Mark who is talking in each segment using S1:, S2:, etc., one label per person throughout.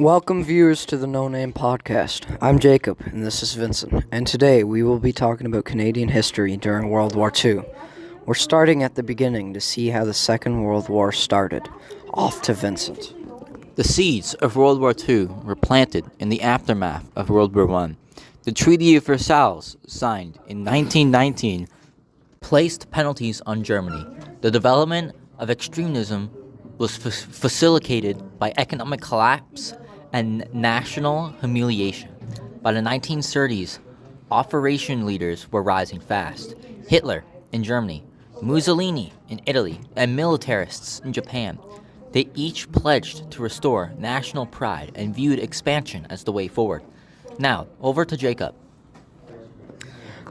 S1: Welcome, viewers, to the No Name Podcast. I'm Jacob, and this is Vincent, and today we will be talking about Canadian history during World War II. We're starting at the beginning to see how the Second World War started. Off to Vincent.
S2: The seeds of World War II were planted in the aftermath of World War I. The Treaty of Versailles, signed in 1919, placed penalties on Germany. The development of extremism was facilitated by economic collapse and national humiliation. By the 1930s, operation leaders were rising fast. Hitler in Germany, Mussolini in Italy, and militarists in Japan. They each pledged to restore national pride and viewed expansion as the way forward. Now, over to Jacob.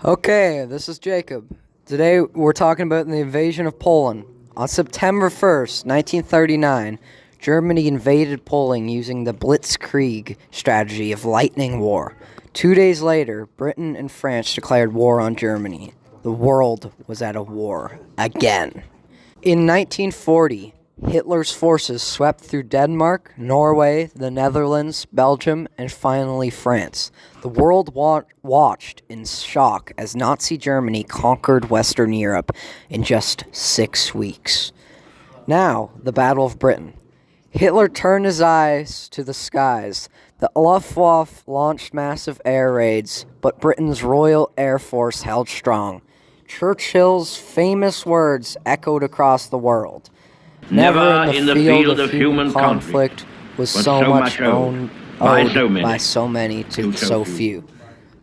S1: Okay, this is Jacob. Today we're talking about the invasion of Poland. On September 1st, 1939, Germany invaded Poland using the Blitzkrieg strategy of lightning war. 2 days later, Britain and France declared war on Germany. The world was at a war again. In 1940, Hitler's forces swept through Denmark, Norway, the Netherlands, Belgium, and finally France. The world watched in shock as Nazi Germany conquered Western Europe in just 6 weeks. Now, the Battle of Britain. Hitler turned his eyes to the skies. The Luftwaffe launched massive air raids, but Britain's Royal Air Force held strong. Churchill's famous words echoed across the world. Never in the field of human conflict was so much owed by so many to so few.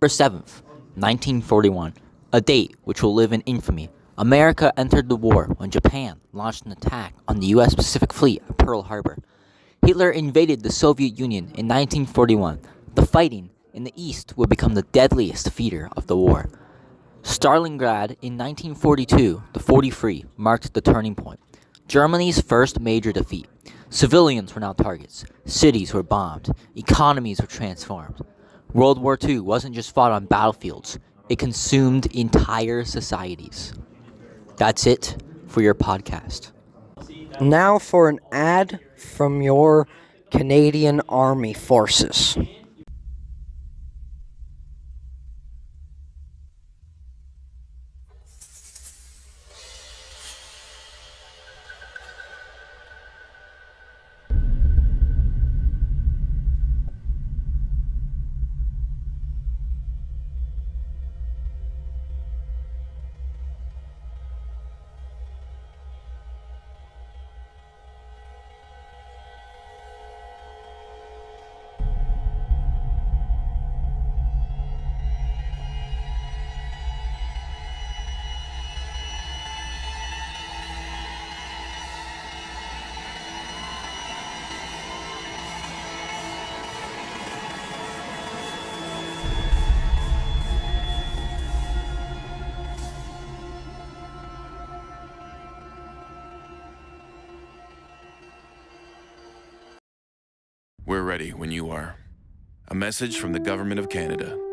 S2: November 7th, 1941, a date which will live in infamy. America entered the war when Japan launched an attack on the U.S. Pacific Fleet at Pearl Harbor. Hitler invaded the Soviet Union in 1941. The fighting in the East would become the deadliest feature of the war. Stalingrad in 1942, the 43, marked the turning point. Germany's first major defeat. Civilians were now targets. Cities were bombed. Economies were transformed. World War II wasn't just fought on battlefields. It consumed entire societies. That's it for your podcast.
S1: Now for an ad from your Canadian Army Forces.
S3: We're ready when you are. A message from the Government of Canada.